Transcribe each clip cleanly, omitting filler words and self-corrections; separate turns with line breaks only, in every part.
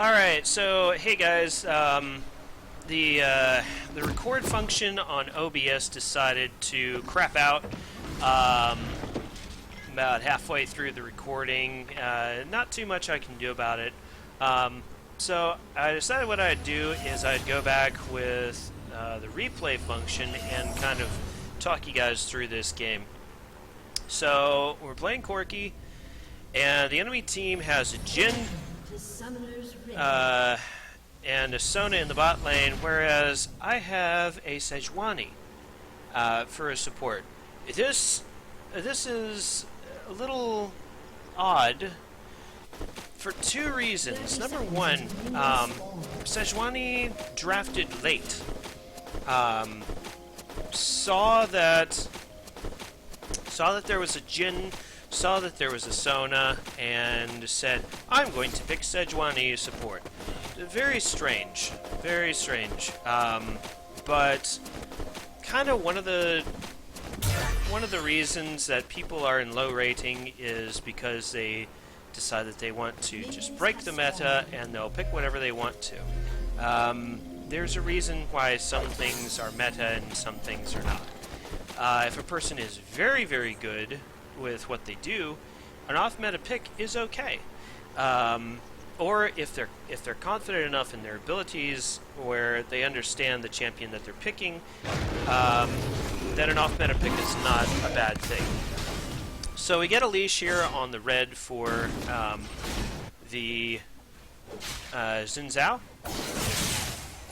Alright, so hey guys, the record function on OBS decided to crap out about halfway through the recording. Not too much I can do about it. So I decided what I'd do is I'd go back with the replay function and kind of talk you guys through this game. So we're playing Corki, and the enemy team has a Jin and a Sona in the bot lane, whereas I have a Sejuani for a support. This is a little odd for two reasons. Number one, Sejuani drafted late. Saw that there was a Jin, saw that there was a Sona, and said, I'm going to pick Sejuani support. Very strange. Very strange. But kind of one of the reasons that people are in low rating is because they decide that they want to just break the meta and they'll pick whatever they want to. There's a reason why some things are meta and some things are not. If a person is very, very good with what they do, an off-meta pick is okay. Or if they're confident enough in their abilities, where they understand the champion that they're picking, then an off-meta pick is not a bad thing. So we get a leash here on the red for the Xin Zhao.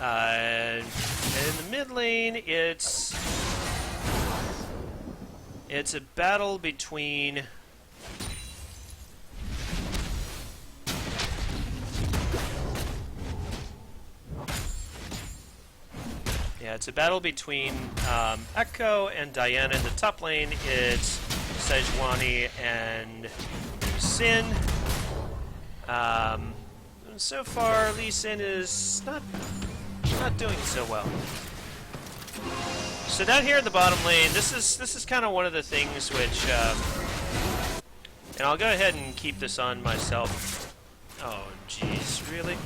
And in the mid lane, it's a battle between Echo and Diana. In the top lane, it's Sejuani and Sin. So far, Lee Sin is not doing so well. So down here in the bottom lane, this is kind of one of the things which, and I'll go ahead and keep this on myself. Oh, jeez, really?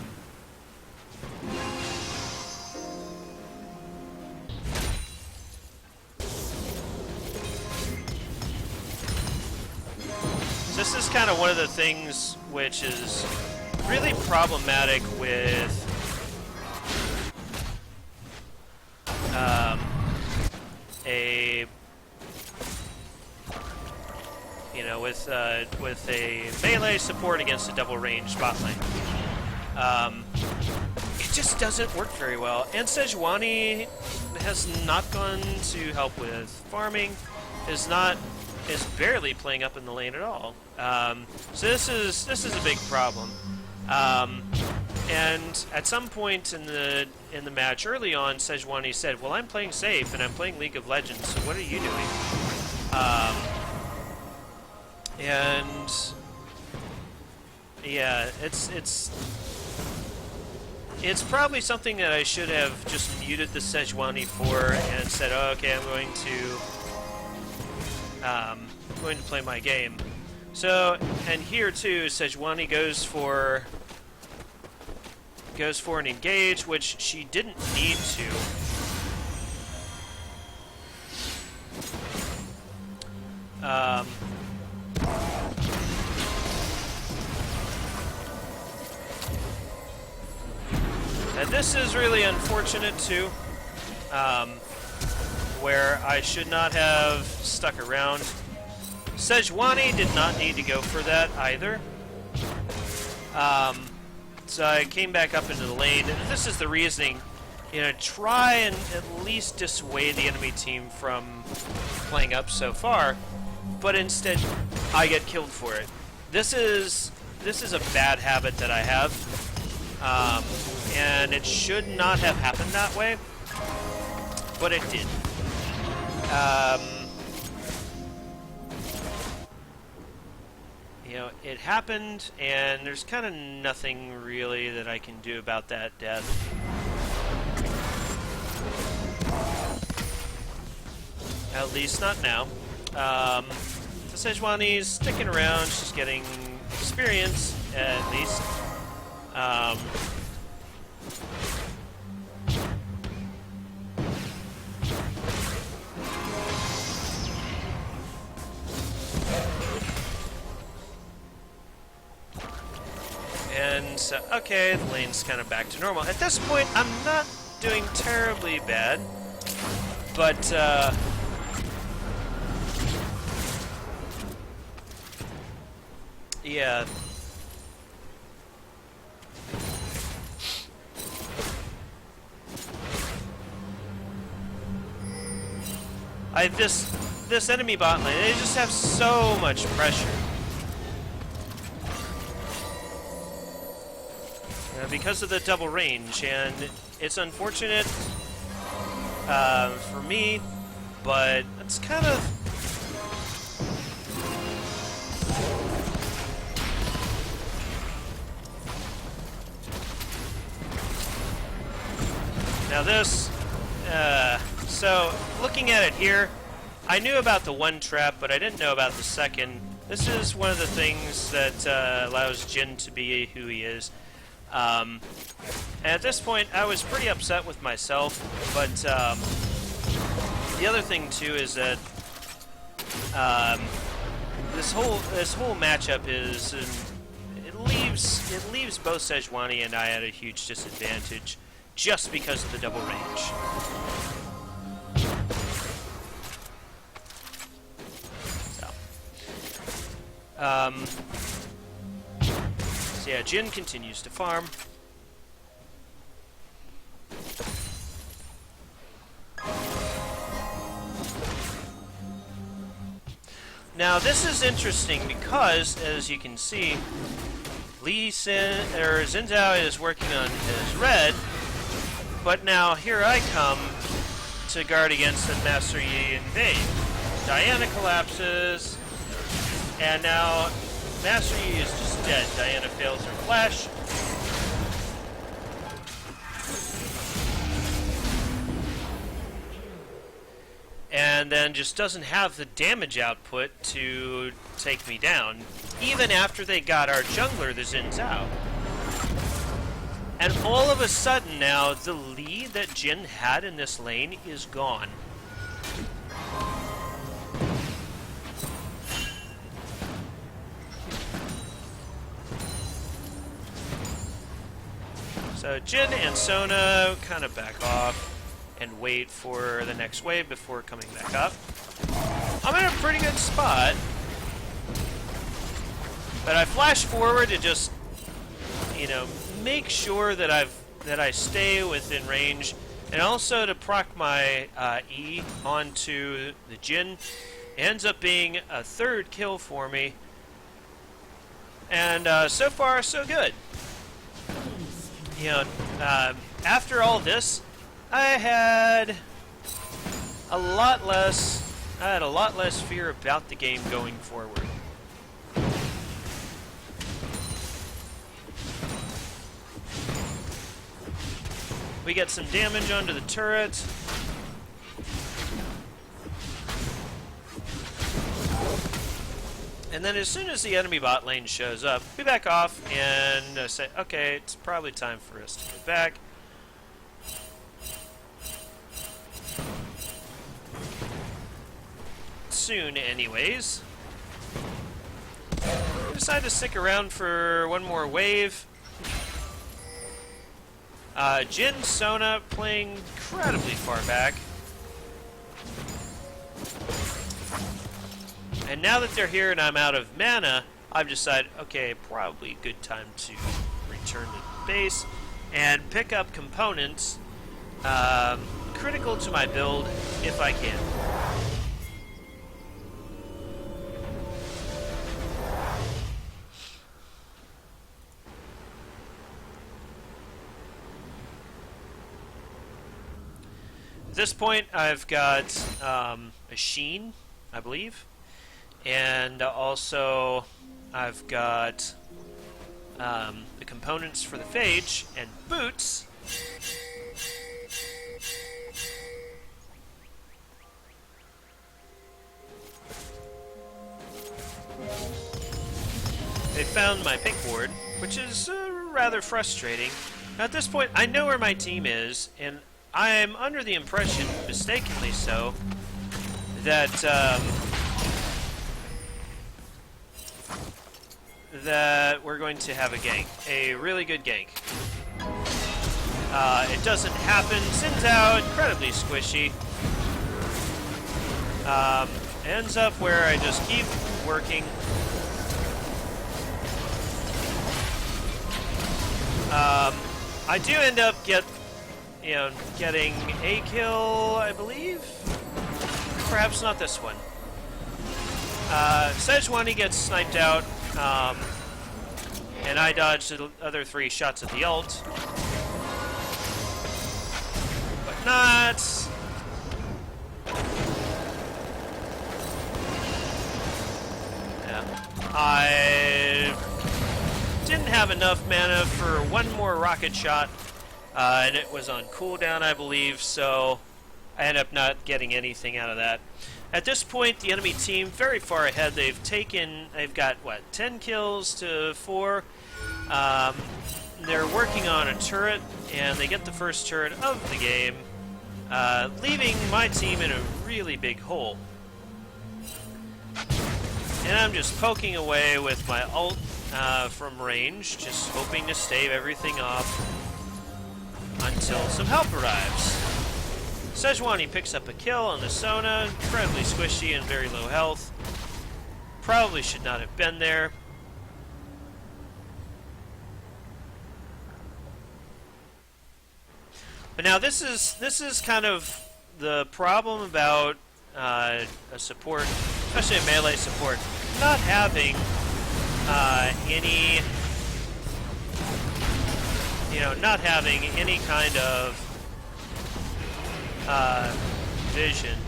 This is kind of one of the things which is really problematic with with a melee support against a double range bot lane. It just doesn't work very well, and Sejuani has not gone to help with farming, is barely playing up in the lane at all. So this is a big problem. And at some point in the match early on, Sejuani said, "Well, I'm playing safe and I'm playing League of Legends. So what are you doing?" And yeah, it's probably something that I should have just muted the Sejuani for and said, "Oh, okay, I'm going to play my game." So, and here too, Sejuani goes for an engage, which she didn't need to. And this is really unfortunate too, where I should not have stuck around. Sejuani did not need to go for that either. So I came back up into the lane. This is the reasoning. Try and at least dissuade the enemy team from playing up so far, but instead I get killed for it. This is a bad habit that I have, and it should not have happened that way, but it did. It happened, and there's kind of nothing really that I can do about that death. At least not now. Sejuani's sticking around, she's getting experience, at least. And so, okay, the lane's kind of back to normal. At this point, I'm not doing terribly bad, but yeah. This enemy bot lane, they just have so much pressure. Because of the double range, and it's unfortunate for me, but it's kind of... Now this, so looking at it here, I knew about the one trap, but I didn't know about the second. This is one of the things that allows Jin to be who he is. And at this point, I was pretty upset with myself, but the other thing too is that this whole matchup is it leaves both Sejuani and I at a huge disadvantage just because of the double range. So yeah, Jin continues to farm. Now this is interesting because, as you can see, Xin Zhao is working on his red, but now here I come to guard against the Master Yi invade. Diana collapses, and now Master Yi is just dead. Diana fails her flash. And then just doesn't have the damage output to take me down, even after they got our jungler, the Xin Zhao. And all of a sudden now, the lead that Jin had in this lane is gone. So Jin and Sona kind of back off and wait for the next wave before coming back up. I'm in a pretty good spot, but I flash forward to just, you know, make sure that I stay within range, and also to proc my E onto the Jin. It ends up being a third kill for me, and so far so good. You know, after all this, I had a lot less fear about the game going forward. We get some damage onto the turret. And then as soon as the enemy bot lane shows up, we back off and say, okay, it's probably time for us to get back. Soon, anyways. We decide to stick around for one more wave. Jin, Sona playing incredibly far back. And now that they're here and I'm out of mana, I've decided, okay, probably a good time to return to base and pick up components critical to my build if I can. At this point, I've got a Sheen, I believe, and also I've got the components for the Phage and boots. They found my pick ward, which is rather frustrating. Now, at this point, I know where my team is, and I'm under the impression, mistakenly so, that that we're going to have a gank, a really good gank. It doesn't happen. Sin's out, incredibly squishy. Ends up where I just keep working. I do end up getting a kill, I believe. Perhaps not this one. Sejuani gets sniped out, and I dodged the other 3 shots at the ult. But not. Yeah. I didn't have enough mana for one more rocket shot, and it was on cooldown, I believe, so I ended up not getting anything out of that. At this point, the enemy team very far ahead. They've got, what, 10 kills to 4. They're working on a turret, and they get the first turret of the game, leaving my team in a really big hole. And I'm just poking away with my ult from range, just hoping to stave everything off until some help arrives. Sejuani picks up a kill on the Sona, incredibly squishy and very low health. Probably should not have been there. But now this is kind of the problem about a support, especially a melee support, not having any kind of vision.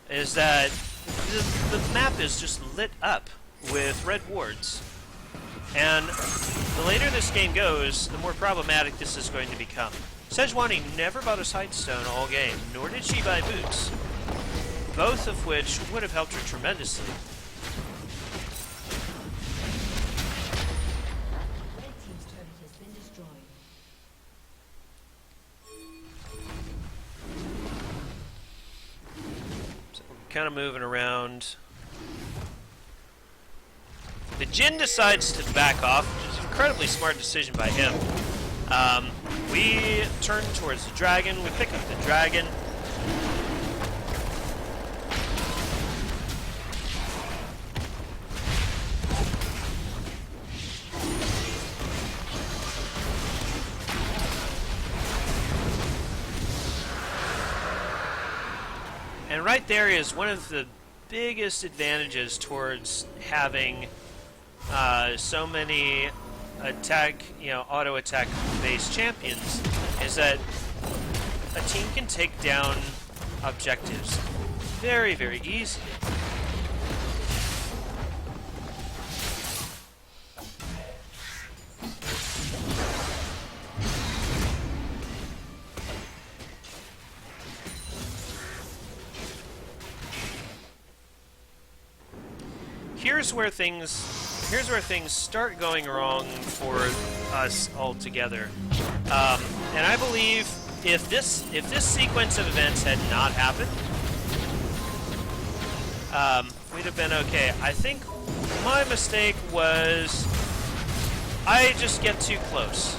Is that the map is just lit up with red wards. And the later this game goes, the more problematic this is going to become. Sejuani never bought a Sightstone all game, nor did she buy boots, both of which would have helped her tremendously. So we're kind of moving around. The Jhin decides to back off, which is an incredibly smart decision by him. We turn towards the dragon, we pick up the dragon. And right there is one of the biggest advantages towards having so many auto attack based champions, is that a team can take down objectives very, very easily. Here's where things start going wrong for us altogether. And I believe if this sequence of events had not happened, we'd have been okay. I think my mistake was I just get too close.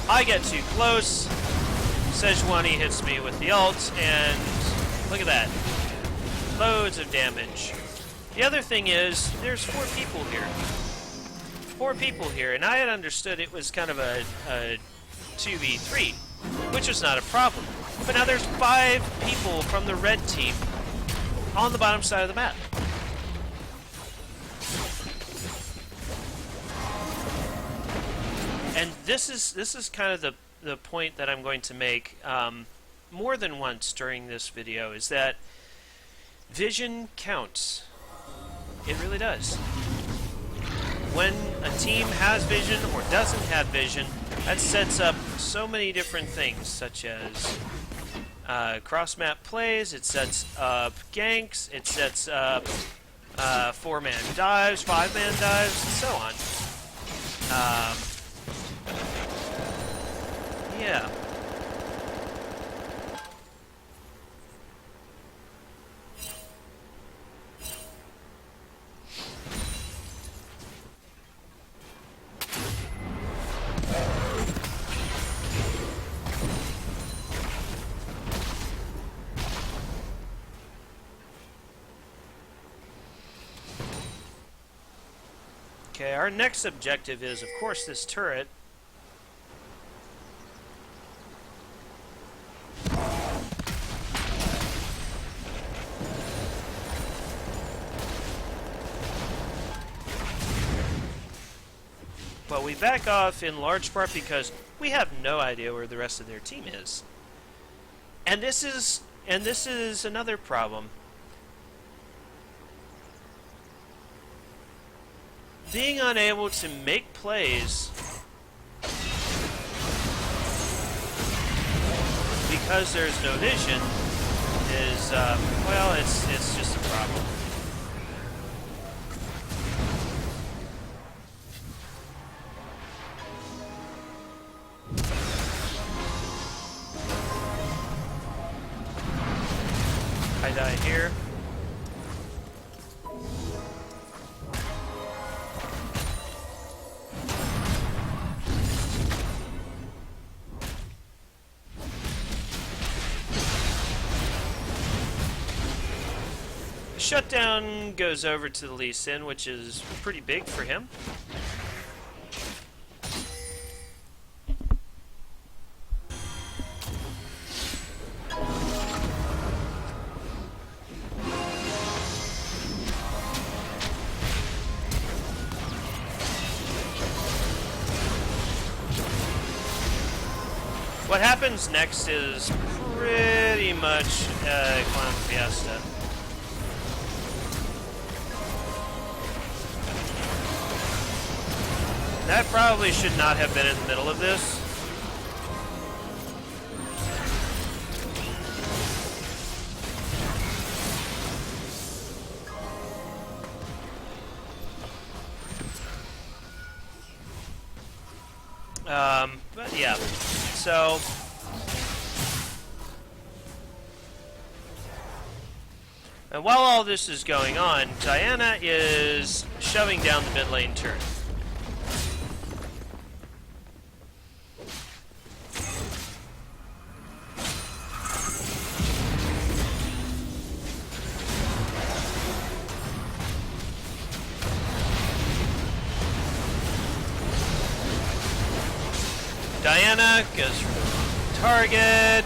I get too close. Sejuani hits me with the ult, and look at that. Loads of damage. The other thing is, there's 4 people here. 4 people here, and I had understood it was kind of a 2v3, which was not a problem. But now there's 5 people from the red team on the bottom side of the map. And this is kind of the point that I'm going to make more than once during this video, is that vision counts. It really does. When a team has vision or doesn't have vision, that sets up so many different things, such as cross-map plays, it sets up ganks, it sets up 4-man dives, 5-man dives, and so on. Yeah. Okay, our next objective is, of course, this turret. But we back off in large part because we have no idea where the rest of their team is. And this is another problem. Being unable to make plays because there's no vision is, well, it's just a problem. I die here. Shutdown goes over to the Lee Sin, which is pretty big for him. What happens next is pretty much Clown Fiesta. That probably should not have been in the middle of this. But yeah, so and while all this is going on, Diana is shoving down the mid lane turret. Diana goes for the target.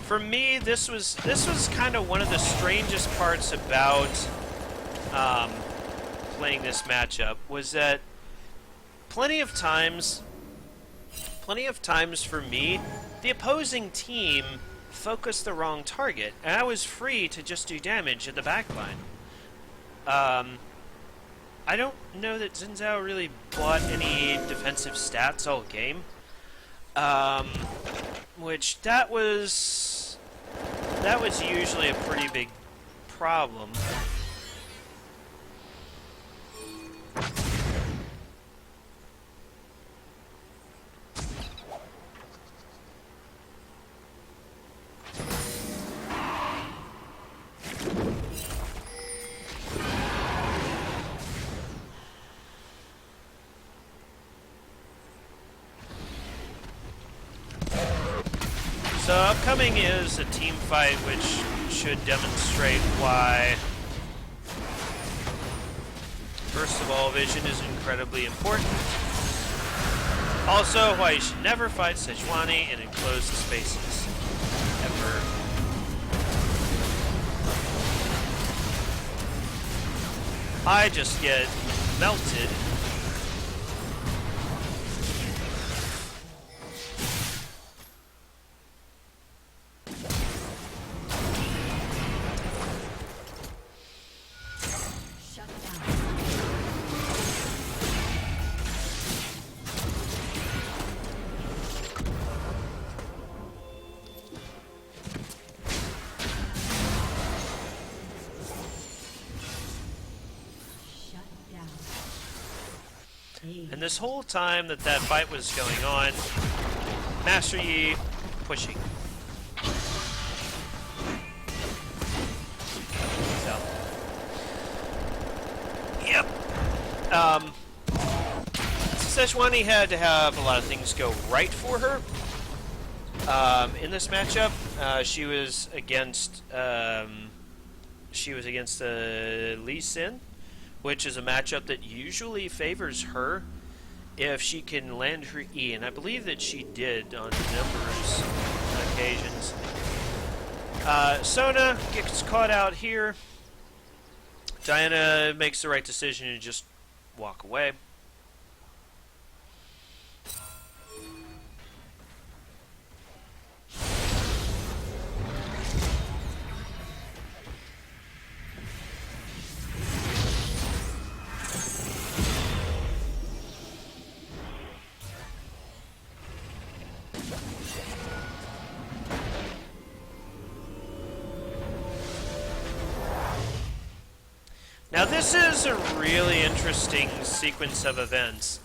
For me, this was kind of one of the strangest parts about playing this matchup, was that plenty of times for me, the opposing team focused the wrong target, and I was free to just do damage at the backline. I don't know that Xin really bought any defensive stats all game. Which that was usually a pretty big problem. So upcoming is a team fight which should demonstrate why, first of all, vision is incredibly important. Also, why you should never fight Sejuani in enclosed spaces. Ever. I just get melted. And this whole time that that fight was going on, Master Yi pushing. So, yep. Sejuani had to have a lot of things go right for her. In this matchup, she was against Lee Sin, which is a matchup that usually favors her if she can land her E, and I believe that she did on numerous occasions. Sona gets caught out here. Diana makes the right decision to just walk away. Now this is a really interesting sequence of events.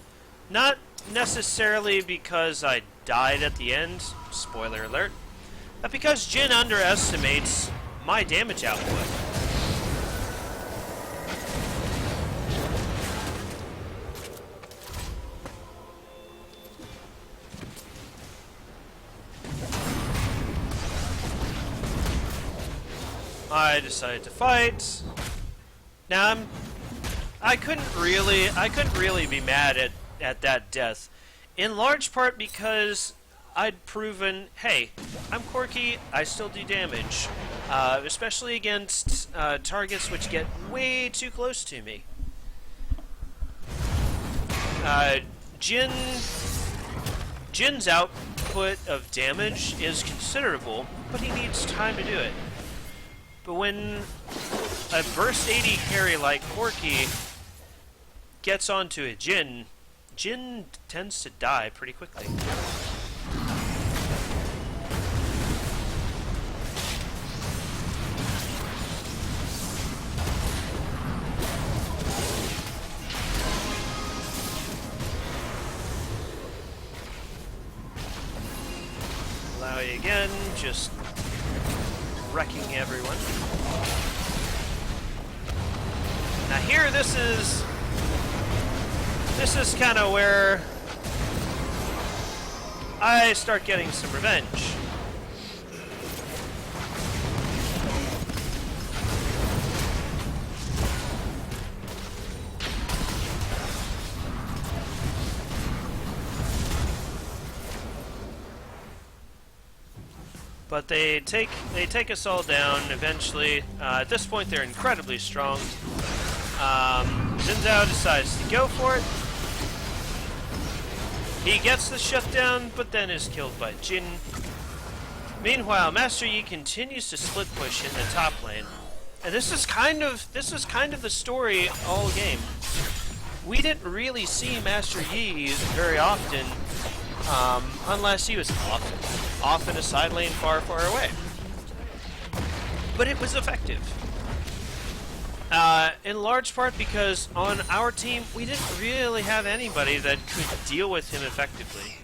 Not necessarily because I died at the end, spoiler alert, but because Jin underestimates my damage output. I decided to fight. Now I couldn't really be mad at that death, in large part because I'd proven, hey, I'm Corki, I still do damage, especially against targets which get way too close to me. Jin's output of damage is considerable, but he needs time to do it. But when a burst AD carry like Corki gets onto a Jin tends to die pretty quickly. Lowy again, just wrecking everyone. Now here, this is kind of where I start getting some revenge. But they take us all down eventually. At this point, they're incredibly strong. Xin Zhao decides to go for it. He gets the shutdown, but then is killed by Jin. Meanwhile, Master Yi continues to split push in the top lane, and this is kind of the story all game. We didn't really see Master Yi very often, unless he was off in a side lane far, far away. But it was effective. In large part because on our team, we didn't really have anybody that could deal with him effectively.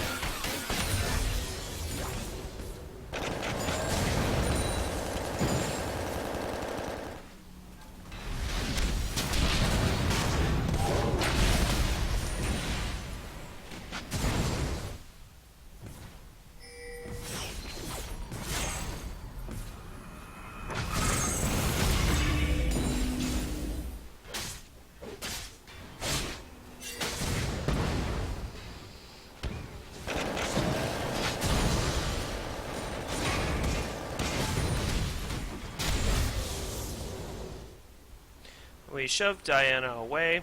We shoved Diana away.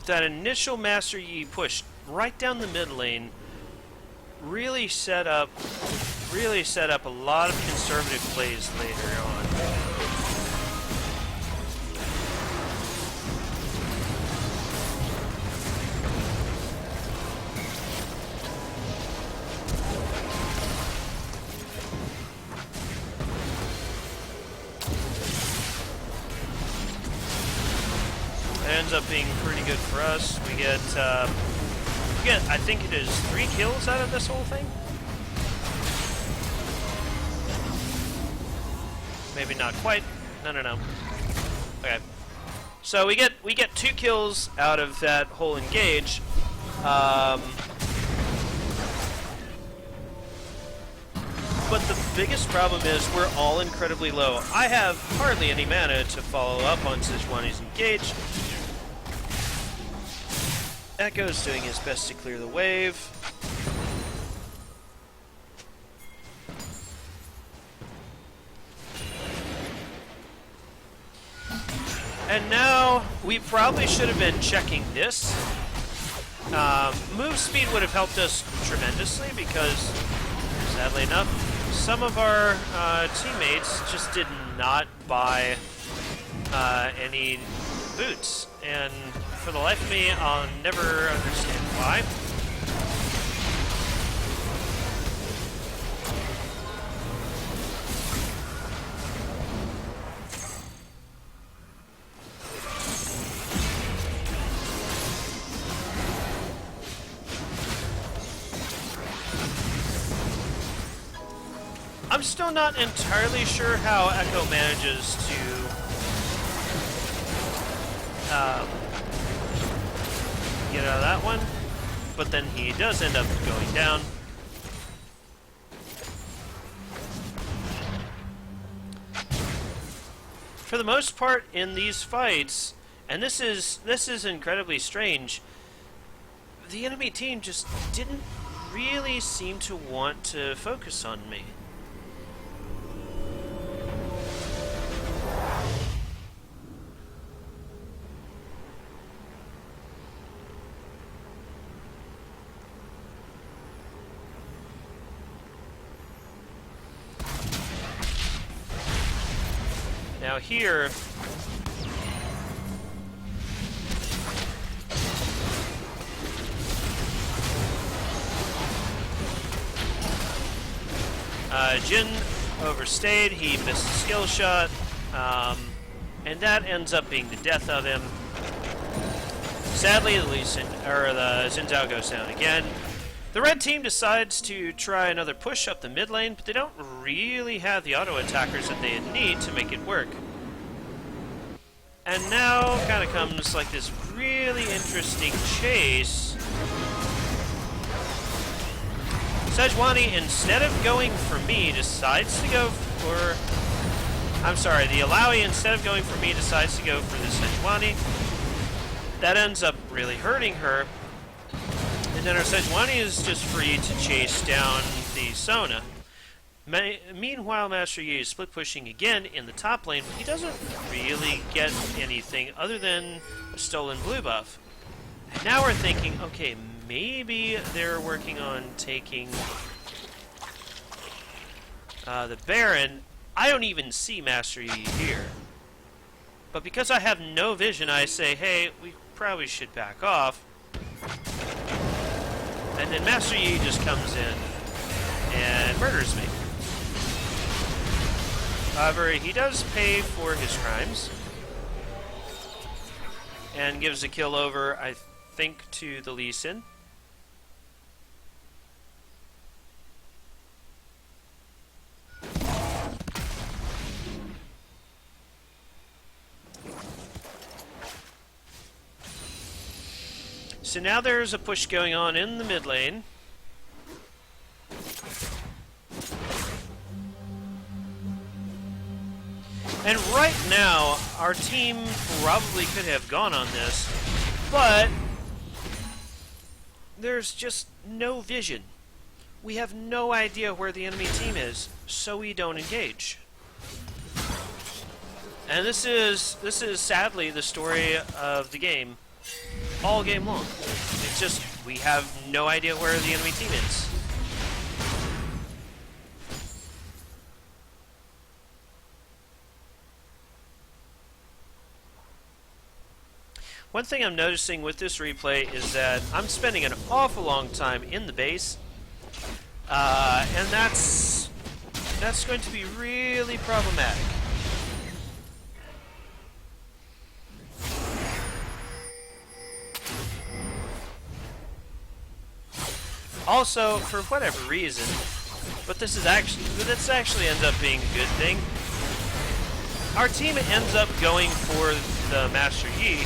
That initial Master Yi push right down the mid lane really set up a lot of conservative plays later on. That ends up being pretty good for us. We get, I think it is 3 kills out of this whole thing? Maybe not quite. No. Okay. So we get 2 kills out of that whole engage. But the biggest problem is we're all incredibly low. I have hardly any mana to follow up on Sejuani's engage. Echo's doing his best to clear the wave. And now, we probably should have been checking this. Move speed would have helped us tremendously because, sadly enough, some of our teammates just did not buy any boots. And for the life of me, I'll never understand why. I'm still not entirely sure how Echo manages to get out of that one, but then he does end up going down. For the most part in these fights, and this is incredibly strange, the enemy team just didn't really seem to want to focus on me. Now here, Jin overstayed, he missed a skill shot, and that ends up being the death of him. Sadly, the Xin Zhao goes down again. The red team decides to try another push up the mid lane, but they don't really have the auto attackers that they need to make it work. And now kind of comes like this really interesting chase. Sejuani, instead of going for me, decides to go for... I'm sorry, the Alawi, instead of going for me, decides to go for the Sejuani. That ends up really hurting her. And then our Sejuani is just free to chase down the Sona. Meanwhile, Master Yi is split pushing again in the top lane, but he doesn't really get anything other than a stolen blue buff. And now we're thinking, okay, maybe they're working on taking the Baron. I don't even see Master Yi here. But because I have no vision, I say, hey, we probably should back off. And then Master Yi just comes in and murders me. However, he does pay for his crimes. And gives a kill over, I think, to the Lee Sin. So now there's a push going on in the mid lane. And right now, our team probably could have gone on this, but there's just no vision. We have no idea where the enemy team is, so we don't engage. And this is sadly the story of the game all game long. It's just, we have no idea where the enemy team is. One thing I'm noticing with this replay is that I'm spending an awful long time in the base, and that's going to be really problematic. Also, for whatever reason, but this actually ends up being a good thing. Our team ends up going for the Master Yi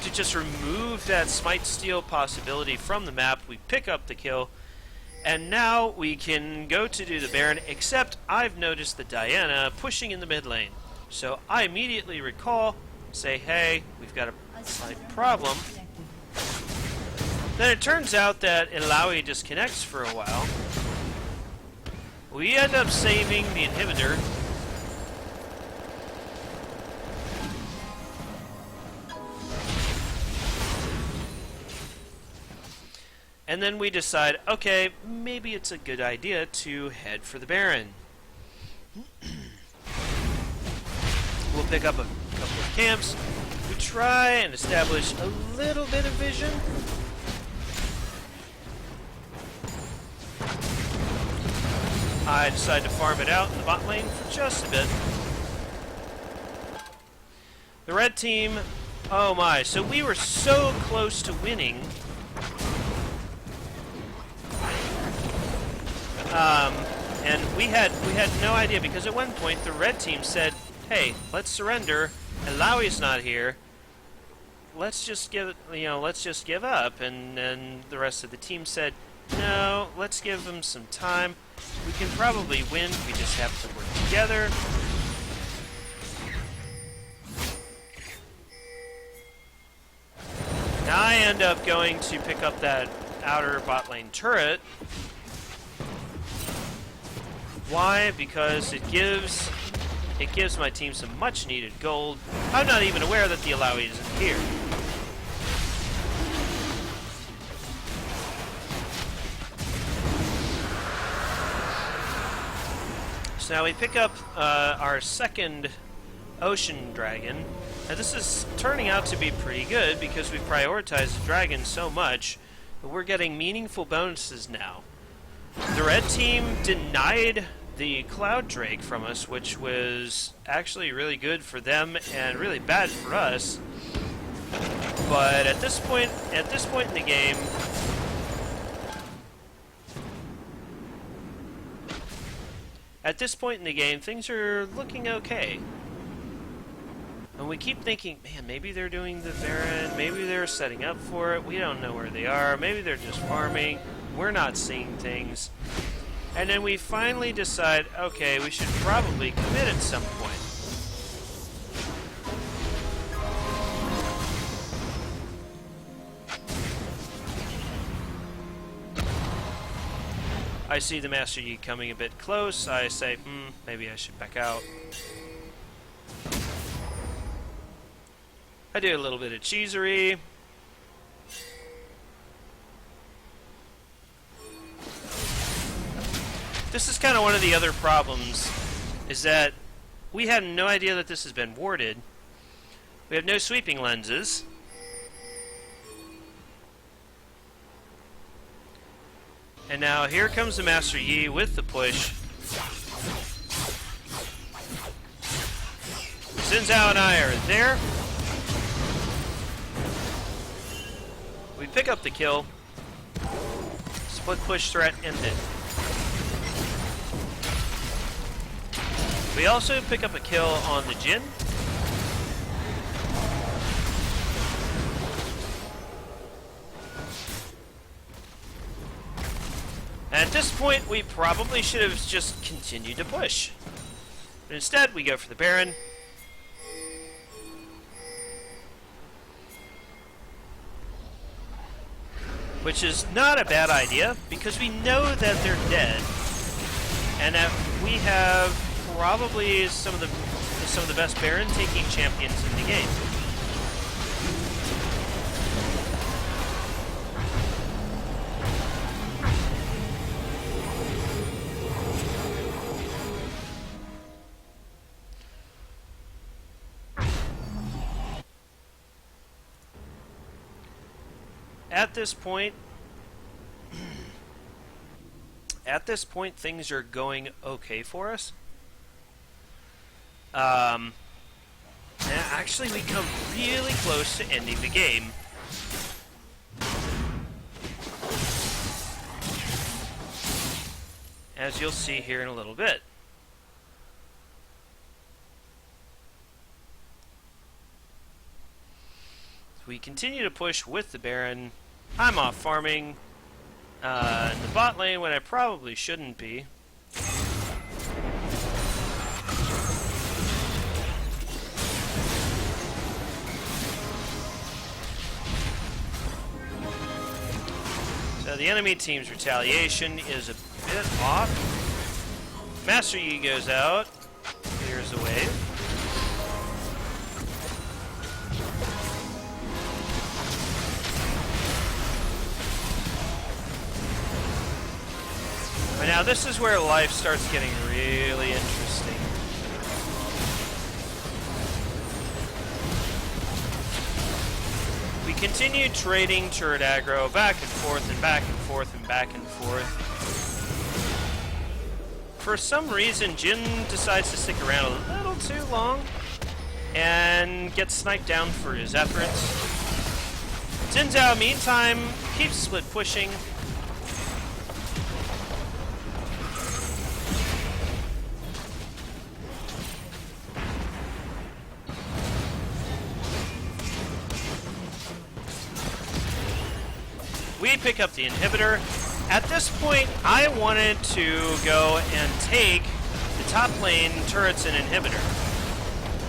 to just remove that Smite Steal possibility from the map. We pick up the kill, and now we can go to do the Baron, except I've noticed the Diana pushing in the mid lane. So I immediately recall, say, hey, we've got a slight problem. Then it turns out that Illaoi disconnects for a while. We end up saving the inhibitor. And then we decide, okay, maybe it's a good idea to head for the Baron. We'll pick up a couple of camps. We try and establish a little bit of vision. I decide to farm it out in the bot lane for just a bit. The red team, oh my, so we were so close to winning. And we had no idea, because at one point the red team said, hey, let's surrender, Illaoi's not here. Let's just give up. And then the rest of the team said, no, let's give them some time. We can probably win, we just have to work together. Now I end up going to pick up that outer bot lane turret. Why? Because it gives my team some much needed gold. I'm not even aware that the Illaoi isn't here. So now we pick up our second ocean dragon. Now this is turning out to be pretty good because we prioritized the dragon so much that we're getting meaningful bonuses now. The red team denied the Cloud Drake from us, which was actually really good for them and really bad for us. But at this point in the game, things are looking okay. And we keep thinking, man, maybe they're doing the Baron, maybe they're setting up for it, we don't know where they are, maybe they're just farming, we're not seeing things. And then we finally decide, okay, we should probably commit at some point. I see the Master Yi coming a bit close. I say, maybe I should back out. I do a little bit of cheesery. This is kind of one of the other problems, is that we had no idea that this has been warded. We have no sweeping lenses. And now here comes the Master Yi with the push. Xin Zhao and I are there. We pick up the kill. Split push threat ended. We also pick up a kill on the Jin. And at this point, we probably should have just continued to push. But instead, we go for the Baron. Which is not a bad idea, because we know that they're dead. And that we have probably some of the best Baron taking champions in the game. At this point, things are going okay for us. Actually, we come really close to ending the game. as you'll see here in a little bit. We continue to push with the Baron. I'm off farming in the bot lane when I probably shouldn't be. So the enemy team's retaliation is a bit off. Master Yi goes out, clears the wave. But now this is where life starts getting really interesting. We continue trading turret aggro back and forth and back and forth and back and forth. For some reason, Jin decides to stick around a little too long and gets sniped down for his efforts. Xin Zhao, meantime, keeps split pushing. We pick up the inhibitor. At this point, I wanted to go and take the top lane turrets and inhibitor.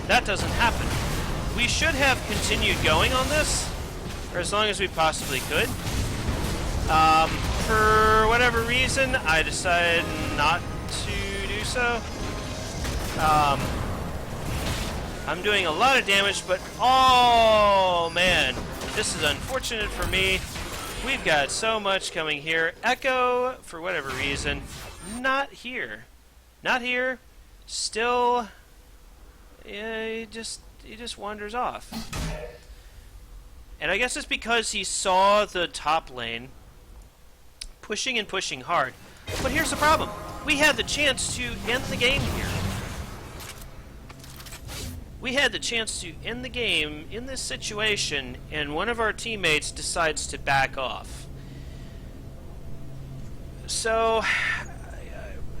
That doesn't happen. We should have continued going on this, for as long as we possibly could. For whatever reason, I decided not to do so. I'm doing a lot of damage, but oh man, this is unfortunate for me. We've got so much coming here. Echo, for whatever reason, not here. Not here. Still, yeah, he just wanders off. And I guess it's because he saw the top lane pushing and pushing hard. But here's the problem. We had the chance to end the game here. We had the chance to end the game in this situation, and one of our teammates decides to back off. So,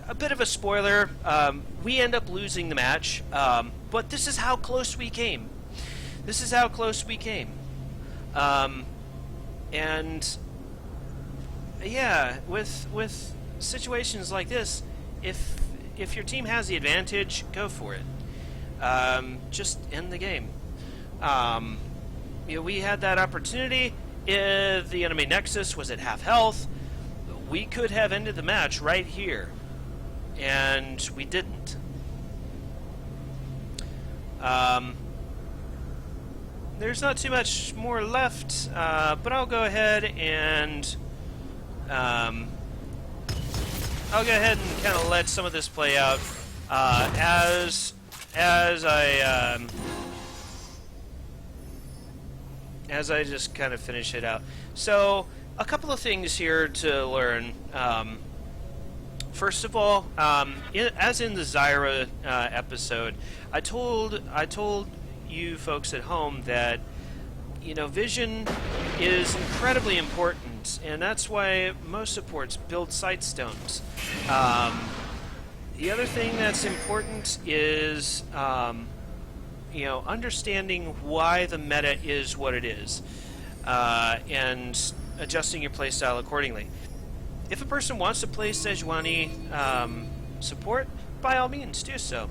a bit of a spoiler, we end up losing the match, but this is how close we came. This is how close we came. And, yeah, with situations like this, if your team has the advantage, go for it. Just end the game. We had that opportunity. If the enemy Nexus was at half health, we could have ended the match right here. And we didn't. There's not too much more left, but I'll go ahead and kind of let some of this play out as I just kind of finish it out. So, a couple of things here to learn. First of all, as in the Zyra episode, I told you folks at home that vision is incredibly important, and that's why most supports build sight stones. The other thing that's important is, understanding why the meta is what it is, and adjusting your playstyle accordingly. If a person wants to play Sejuani support, by all means, do so.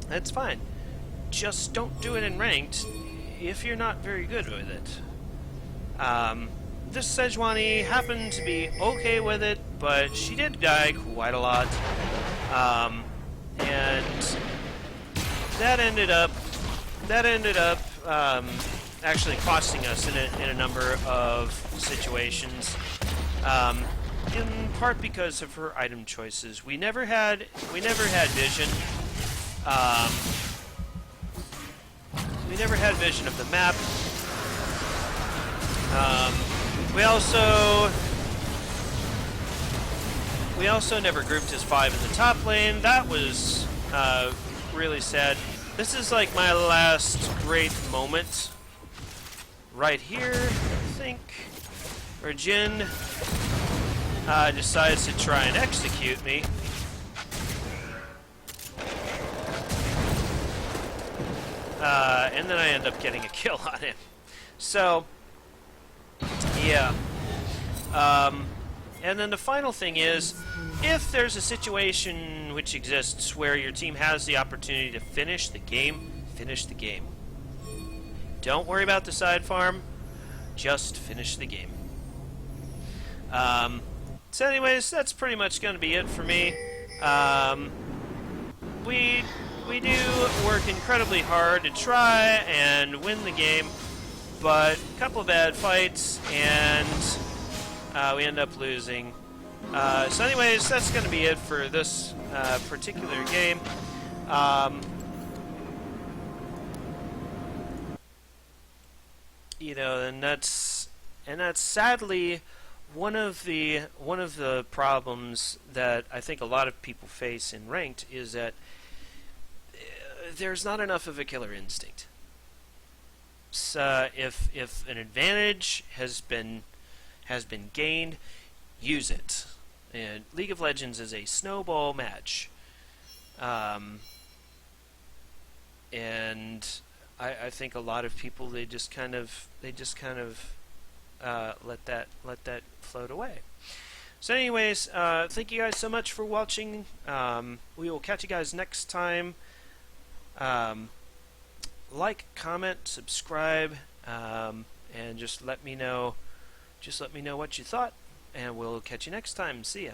That's fine. Just don't do it in ranked if you're not very good with it. This Sejuani happened to be okay with it, but she did die quite a lot. And that ended up actually costing us in a number of situations. In part because of her item choices. We never had vision. We never had vision of the map. We also never grouped as 5 in the top lane. That was really sad. This is like my last great moment. Right here, I think. Where Jin decides to try and execute me. And then I end up getting a kill on him. So, yeah. And then the final thing is, if there's a situation which exists where your team has the opportunity to finish the game, finish the game. Don't worry about the side farm, just finish the game. So anyways, that's pretty much going to be it for me. We do work incredibly hard to try and win the game, but a couple of bad fights, and we end up losing. So anyways, that's going to be it for this particular game. You know, and that's sadly one of the problems that I think a lot of people face in ranked is that there's not enough of a killer instinct. So if an advantage has been gained, use it. And League of Legends is a snowball match, and I think a lot of people they just kind of let that float away. So anyways, thank you guys so much for watching. We will catch you guys next time. Like, comment, subscribe, and just let me know what you thought, and we'll catch you next time. See ya.